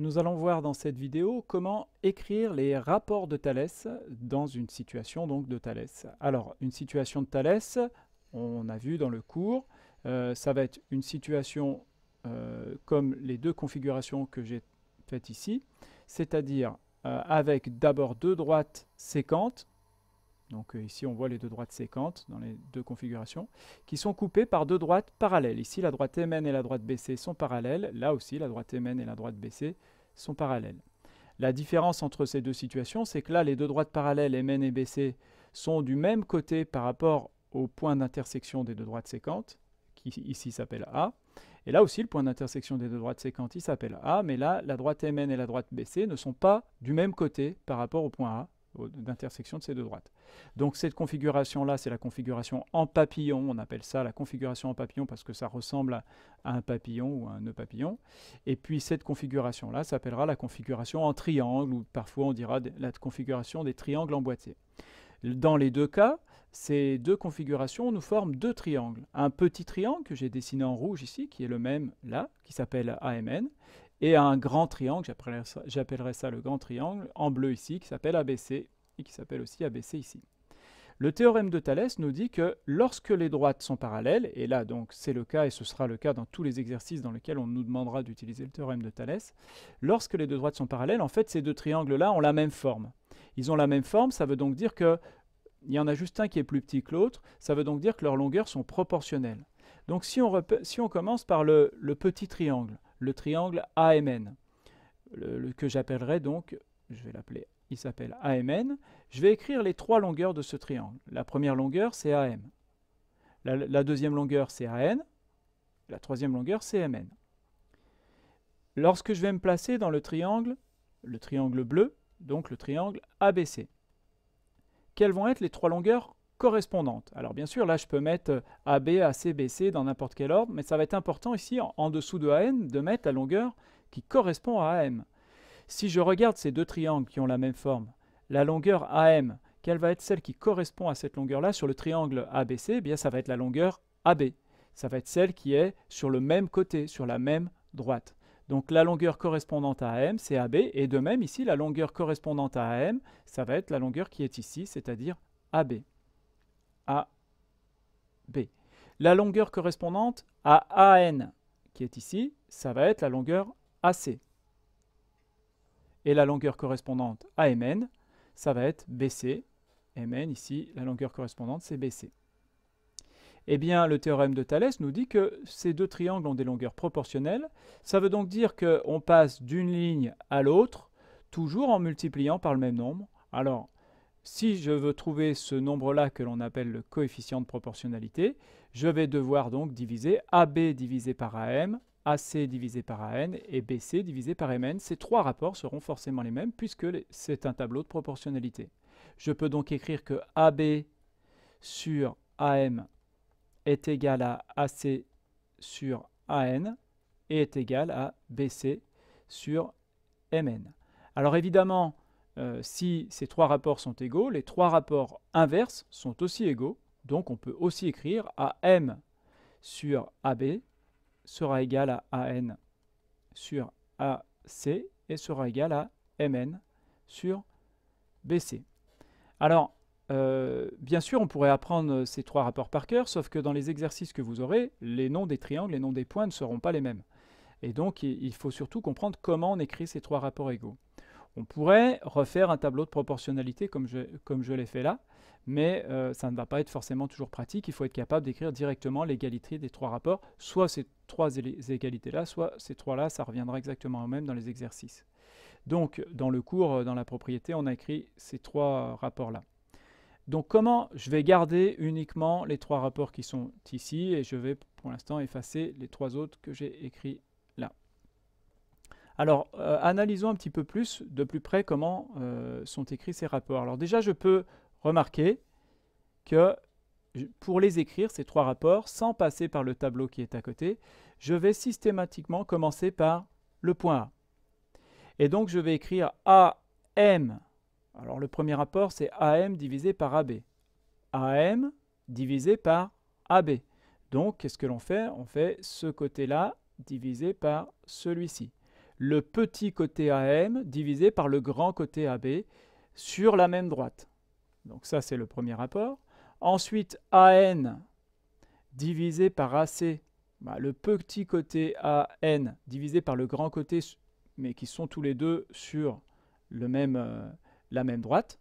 Nous allons voir dans cette vidéo comment écrire les rapports de Thalès dans une situation donc de Thalès. Alors, une situation de Thalès, on a vu dans le cours, ça va être une situation comme les deux configurations que j'ai faites ici, c'est-à-dire avec d'abord deux droites séquentes. Donc ici on voit les deux droites séquentes dans les deux configurations, qui sont coupées par deux droites parallèles. Ici la droite MN et la droite BC sont parallèles, là aussi la droite MN et la droite BC sont parallèles. La différence entre ces deux situations, c'est que là les deux droites parallèles MN et BC sont du même côté par rapport au point d'intersection des deux droites séquentes, qui ici s'appelle A. Et là aussi le point d'intersection des deux droites séquentes il s'appelle A, mais là la droite MN et la droite BC ne sont pas du même côté par rapport au point A d'intersection de ces deux droites. Donc cette configuration-là, c'est la configuration en papillon. On appelle ça la configuration en papillon parce que ça ressemble à un papillon ou à un nœud papillon. Et puis cette configuration-là s'appellera la configuration en triangle, ou parfois on dira la configuration des triangles emboîtés. Dans les deux cas, ces deux configurations nous forment deux triangles. Un petit triangle que j'ai dessiné en rouge ici, qui est le même là, qui s'appelle AMN, et un grand triangle, j'appellerai ça le grand triangle, en bleu ici, qui s'appelle ABC, et qui s'appelle aussi ABC ici. Le théorème de Thalès nous dit que lorsque les droites sont parallèles, et là donc c'est le cas, et ce sera le cas dans tous les exercices dans lesquels on nous demandera d'utiliser le théorème de Thalès, lorsque les deux droites sont parallèles, en fait ces deux triangles-là ont la même forme. Ils ont la même forme, ça veut donc dire qu'il y en a juste un qui est plus petit que l'autre, ça veut donc dire que leurs longueurs sont proportionnelles. Donc si on commence par le petit triangle, le triangle AMN, que j'appellerai donc, je vais l'appeler, il s'appelle AMN, je vais écrire les trois longueurs de ce triangle. La première longueur, c'est AM. La deuxième longueur, c'est AN. La troisième longueur, c'est MN. Lorsque je vais me placer dans le triangle bleu, donc le triangle ABC, quelles vont être les trois longueurs correspondantes? Alors bien sûr, là je peux mettre AB, AC, BC dans n'importe quel ordre, mais ça va être important ici, en dessous de AN, de mettre la longueur qui correspond à AM. Si je regarde ces deux triangles qui ont la même forme, la longueur AM, quelle va être celle qui correspond à cette longueur-là sur le triangle ABC? Eh bien, ça va être la longueur AB. Ça va être celle qui est sur le même côté, sur la même droite. Donc la longueur correspondante à AM, c'est AB, et de même ici, la longueur correspondante à AM, ça va être la longueur qui est ici, c'est-à-dire AB. AB. La longueur correspondante à AN, qui est ici, ça va être la longueur AC. Et la longueur correspondante à MN, ça va être BC. MN, ici, la longueur correspondante, c'est BC. Eh bien, le théorème de Thalès nous dit que ces deux triangles ont des longueurs proportionnelles. Ça veut donc dire qu'on passe d'une ligne à l'autre, toujours en multipliant par le même nombre. Alors, si je veux trouver ce nombre-là que l'on appelle le coefficient de proportionnalité, je vais devoir donc diviser AB divisé par AM, AC divisé par AN et BC divisé par MN. Ces trois rapports seront forcément les mêmes puisque c'est un tableau de proportionnalité. Je peux donc écrire que AB sur AM est égal à AC sur AN et est égal à BC sur MN. Alors évidemment, si ces trois rapports sont égaux, les trois rapports inverses sont aussi égaux. Donc on peut aussi écrire AM sur AB sera égal à AN sur AC et sera égal à MN sur BC. Alors, bien sûr, on pourrait apprendre ces trois rapports par cœur, sauf que dans les exercices que vous aurez, les noms des triangles, les noms des points ne seront pas les mêmes. Et donc, il faut surtout comprendre comment on écrit ces trois rapports égaux. On pourrait refaire un tableau de proportionnalité comme je l'ai fait là, mais ça ne va pas être forcément toujours pratique. Il faut être capable d'écrire directement l'égalité des trois rapports, soit ces trois égalités-là, soit ces trois-là, ça reviendra exactement au même dans les exercices. Donc, dans le cours, dans la propriété, on a écrit ces trois rapports-là. Donc, comment je vais garder uniquement les trois rapports qui sont ici, et je vais pour l'instant effacer les trois autres que j'ai écrits là. Alors, analysons un petit peu plus, de plus près, comment sont écrits ces rapports. Alors déjà, je peux remarquer que pour les écrire, ces trois rapports, sans passer par le tableau qui est à côté, je vais systématiquement commencer par le point A. Et donc, je vais écrire AM. Alors, le premier rapport, c'est AM divisé par AB. AM divisé par AB. Donc, qu'est-ce que l'on fait? On fait ce côté-là divisé par celui-ci. le petit côté AM divisé par le grand côté AB sur la même droite. Donc ça, c'est le premier rapport. Ensuite, AN divisé par AC, le petit côté AN divisé par le grand côté, mais qui sont tous les deux sur la même droite.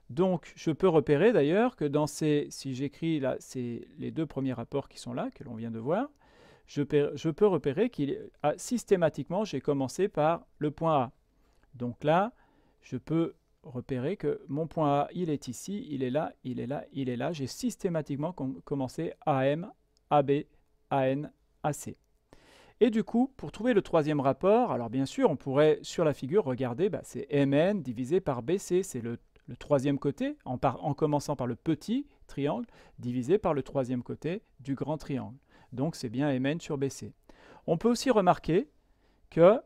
Donc, je peux repérer d'ailleurs que dans si j'écris là, c'est les deux premiers rapports qui sont là, que l'on vient de voir, je peux repérer systématiquement, j'ai commencé par le point A. Donc là, je peux repérer que mon point A, il est ici, il est là, il est là, il est là. J'ai systématiquement commencé AM, AB, AN, AC. Et du coup, pour trouver le troisième rapport, alors bien sûr, on pourrait sur la figure regarder, c'est MN divisé par BC, c'est le troisième côté, en commençant par le petit triangle, divisé par le troisième côté du grand triangle. Donc c'est bien MN sur BC. On peut aussi remarquer que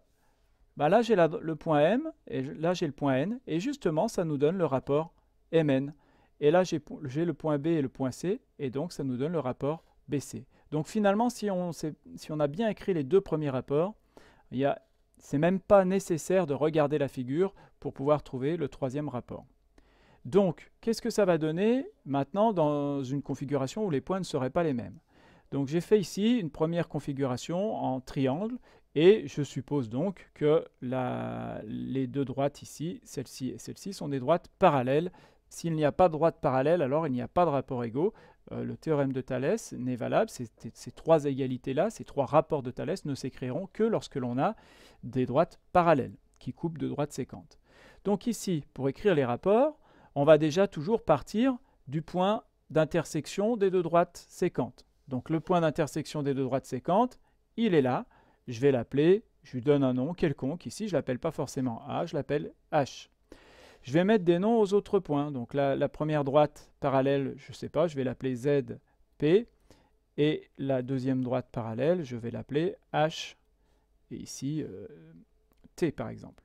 là j'ai le point M, et là j'ai le point N, et justement ça nous donne le rapport MN. Et là j'ai le point B et le point C, et donc ça nous donne le rapport BC. Donc finalement, si on a bien écrit les deux premiers rapports, c'est même pas nécessaire de regarder la figure pour pouvoir trouver le troisième rapport. Donc, qu'est-ce que ça va donner maintenant dans une configuration où les points ne seraient pas les mêmes? Donc j'ai fait ici une première configuration en triangle, et je suppose donc que les deux droites ici, celle-ci et celle-ci, sont des droites parallèles. S'il n'y a pas de droite parallèle, alors il n'y a pas de rapport égaux. Le théorème de Thalès n'est valable. Ces trois égalités-là, ces trois rapports de Thalès ne s'écriront que lorsque l'on a des droites parallèles qui coupent deux droites séquentes. Donc ici, pour écrire les rapports, on va déjà toujours partir du point d'intersection des deux droites séquentes. Donc le point d'intersection des deux droites séquentes, il est là. Je vais l'appeler, je lui donne un nom quelconque. Ici, je ne l'appelle pas forcément A, je l'appelle H. Je vais mettre des noms aux autres points. Donc la première droite parallèle, je ne sais pas, je vais l'appeler ZP. Et la deuxième droite parallèle, je vais l'appeler H. Et ici, T par exemple.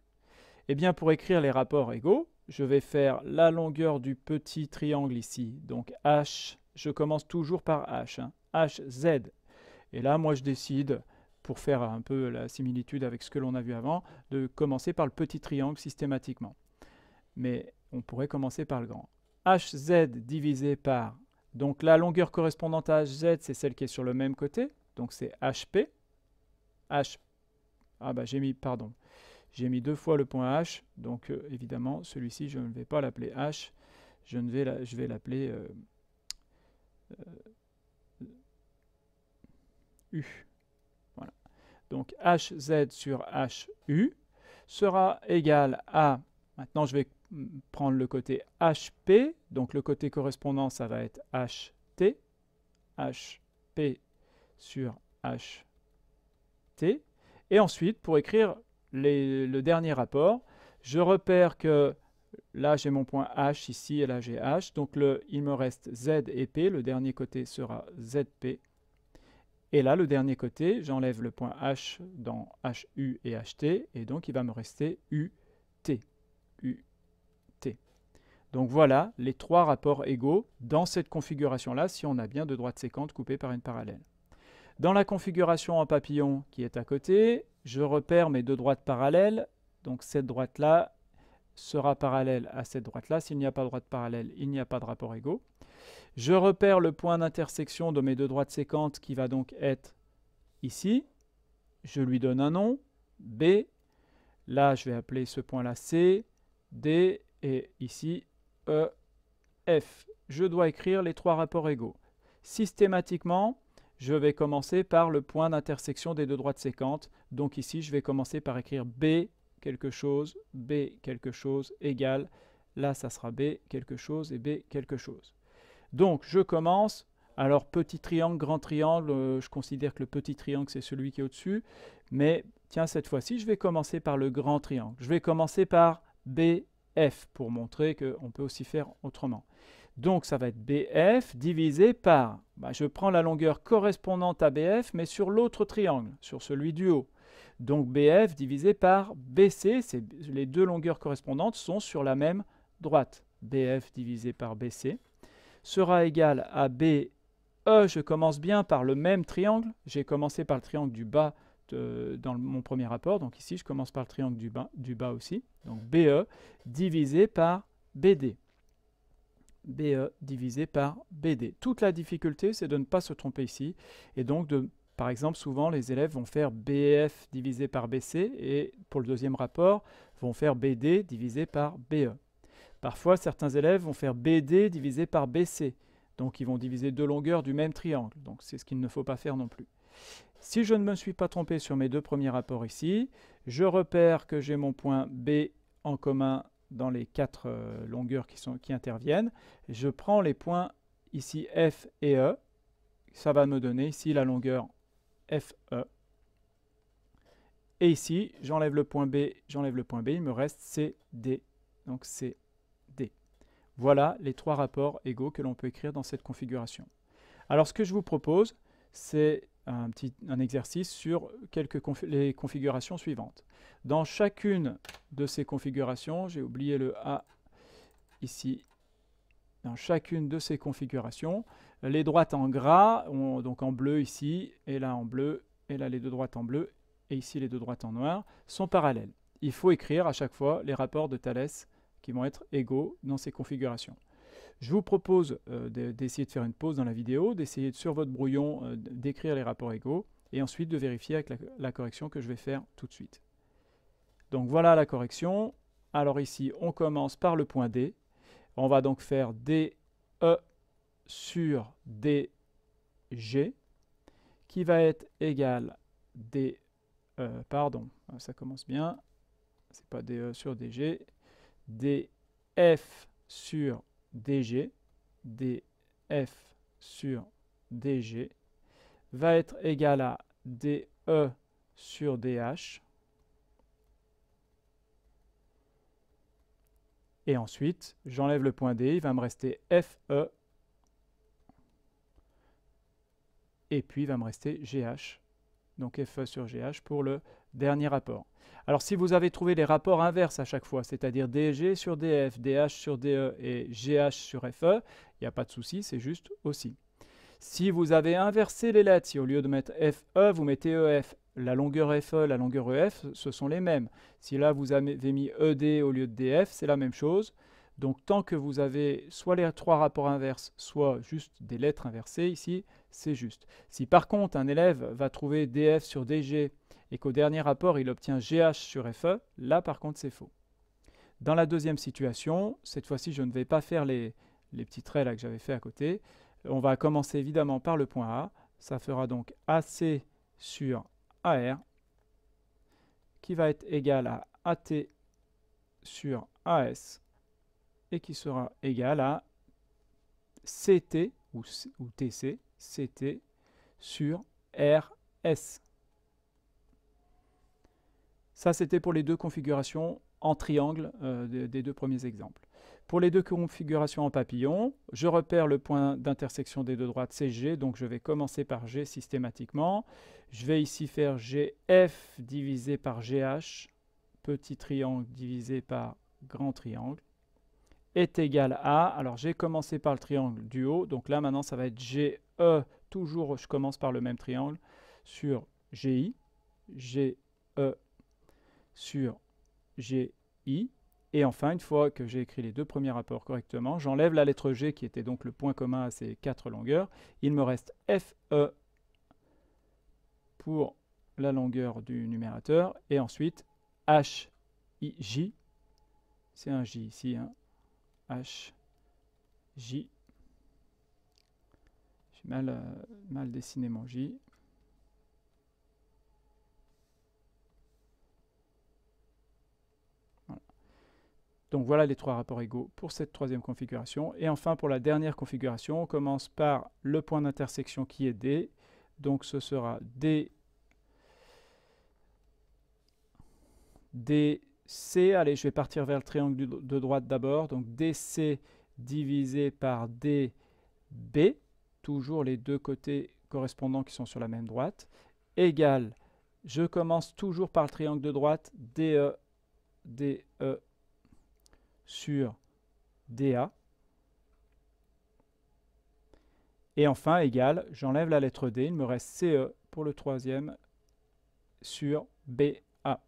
Eh bien, pour écrire les rapports égaux, je vais faire la longueur du petit triangle ici. Donc H, je commence toujours par H. HZ. Et là, moi, je décide, pour faire un peu la similitude avec ce que l'on a vu avant, de commencer par le petit triangle systématiquement. Mais on pourrait commencer par le grand. HZ divisé par, donc la longueur correspondante à HZ, c'est celle qui est sur le même côté, donc c'est HP. J'ai mis deux fois le point H, donc évidemment, celui-ci, je ne vais pas l'appeler H, je vais l'appeler U. Voilà. Donc HZ sur HU sera égal à, maintenant je vais prendre le côté HP, donc le côté correspondant, ça va être HT, HP sur HT. Et ensuite, pour écrire le dernier rapport, je repère que là j'ai mon point H ici et là j'ai H, donc il me reste Z et P, le dernier côté sera ZP. Et là, le dernier côté, j'enlève le point H dans HU et HT, et donc il va me rester UT. Donc voilà les trois rapports égaux dans cette configuration-là, si on a bien deux droites séquentes coupées par une parallèle. Dans la configuration en papillon qui est à côté, je repère mes deux droites parallèles. Donc cette droite-là sera parallèle à cette droite-là. S'il n'y a pas de droite parallèle, il n'y a pas de rapport égaux. Je repère le point d'intersection de mes deux droites séquentes qui va donc être ici. Je lui donne un nom, B. Là, je vais appeler ce point-là C, D, et ici, E, F. Je dois écrire les trois rapports égaux. Systématiquement, je vais commencer par le point d'intersection des deux droites séquentes. Donc ici, je vais commencer par écrire B quelque chose égale. Là, ça sera B quelque chose et B quelque chose. Donc, je commence. Alors, petit triangle, grand triangle, je considère que le petit triangle, c'est celui qui est au-dessus. Mais, tiens, cette fois-ci, je vais commencer par le grand triangle. Je vais commencer par BF pour montrer qu'on peut aussi faire autrement. Donc, ça va être BF divisé par, je prends la longueur correspondante à BF, mais sur l'autre triangle, sur celui du haut. Donc, BF divisé par BC, les deux longueurs correspondantes sont sur la même droite. BF divisé par BC sera égal à BE. Je commence bien par le même triangle. J'ai commencé par le triangle du bas dans mon premier rapport. Donc ici, je commence par le triangle du bas aussi. Donc BE divisé par BD. BE divisé par BD. Toute la difficulté, c'est de ne pas se tromper ici. Et donc, par exemple, souvent, les élèves vont faire BF divisé par BC. Et pour le deuxième rapport, vont faire BD divisé par BE. Parfois, certains élèves vont faire BD divisé par BC. Donc, ils vont diviser deux longueurs du même triangle. Donc, c'est ce qu'il ne faut pas faire non plus. Si je ne me suis pas trompé sur mes deux premiers rapports ici, je repère que j'ai mon point B en commun dans les quatre longueurs qui interviennent. Je prends les points ici F et E. Ça va me donner ici la longueur FE. Et ici, j'enlève le point B, il me reste CD. Donc CD. Voilà les trois rapports égaux que l'on peut écrire dans cette configuration. Alors ce que je vous propose, c'est un exercice sur les configurations suivantes. Dans chacune de ces configurations, j'ai oublié le A ici, dans chacune de ces configurations, les droites en gras, donc en bleu ici, et là en bleu, et là les deux droites en bleu, et ici les deux droites en noir, sont parallèles. Il faut écrire à chaque fois les rapports de Thalès qui vont être égaux dans ces configurations. Je vous propose d'essayer de faire une pause dans la vidéo, d'essayer sur votre brouillon d'écrire les rapports égaux, et ensuite de vérifier avec la correction que je vais faire tout de suite. Donc voilà la correction. Alors ici, on commence par le point D. On va donc faire DE sur DG, qui va être égal pardon, ça commence bien, c'est pas DE sur DG, DF sur DG, DF sur DG, va être égal à DE sur DH. Et ensuite, j'enlève le point D, il va me rester FE. Et puis, il va me rester GH. Donc FE sur GH pour le dernier rapport. Alors, si vous avez trouvé les rapports inverses à chaque fois, c'est-à-dire DG sur DF, DH sur DE et GH sur FE, il n'y a pas de souci, c'est juste aussi. Si vous avez inversé les lettres, si au lieu de mettre FE, vous mettez EF, la longueur FE, la longueur EF, ce sont les mêmes. Si là, vous avez mis ED au lieu de DF, c'est la même chose. Donc, tant que vous avez soit les trois rapports inverses, soit juste des lettres inversées, ici, c'est juste. Si par contre, un élève va trouver DF sur DG et qu'au dernier rapport, il obtient GH sur FE, là, par contre, c'est faux. Dans la deuxième situation, cette fois-ci, je ne vais pas faire les petits traits là que j'avais fait à côté. On va commencer évidemment par le point A. Ça fera donc AC sur AR, qui va être égal à AT sur AS, et qui sera égal à CT, ou TC, CT sur RS. Ça, c'était pour les deux configurations en triangle des deux premiers exemples. Pour les deux configurations en papillon, je repère le point d'intersection des deux droites CG, donc je vais commencer par G systématiquement. Je vais ici faire GF divisé par GH, petit triangle divisé par grand triangle, est égal à, alors j'ai commencé par le triangle du haut, donc là maintenant ça va être GE, toujours je commence par le même triangle, sur GI, GE sur GI, et enfin, une fois que j'ai écrit les deux premiers rapports correctement, j'enlève la lettre G qui était donc le point commun à ces quatre longueurs. Il me reste FE pour la longueur du numérateur, et ensuite HJ, c'est un J ici, hein. HJ. J'ai mal dessiné mon J. Voilà. Donc voilà les trois rapports égaux pour cette troisième configuration. Et enfin, pour la dernière configuration, on commence par le point d'intersection qui est D. Donc ce sera DC. Allez, je vais partir vers le triangle de droite d'abord. Donc DC divisé par DB, toujours les deux côtés correspondants qui sont sur la même droite, égale, je commence toujours par le triangle de droite, DE sur DA. Et enfin, égal, j'enlève la lettre D, il me reste CE pour le troisième sur BA.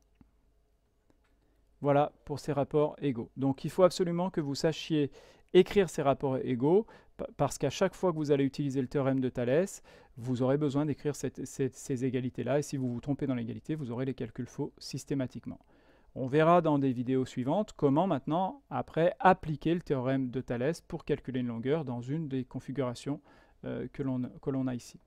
Voilà pour ces rapports égaux. Donc il faut absolument que vous sachiez écrire ces rapports égaux, parce qu'à chaque fois que vous allez utiliser le théorème de Thalès, vous aurez besoin d'écrire ces égalités-là, et si vous vous trompez dans l'égalité, vous aurez les calculs faux systématiquement. On verra dans des vidéos suivantes comment maintenant, après, appliquer le théorème de Thalès pour calculer une longueur dans une des configurations que l'on a ici.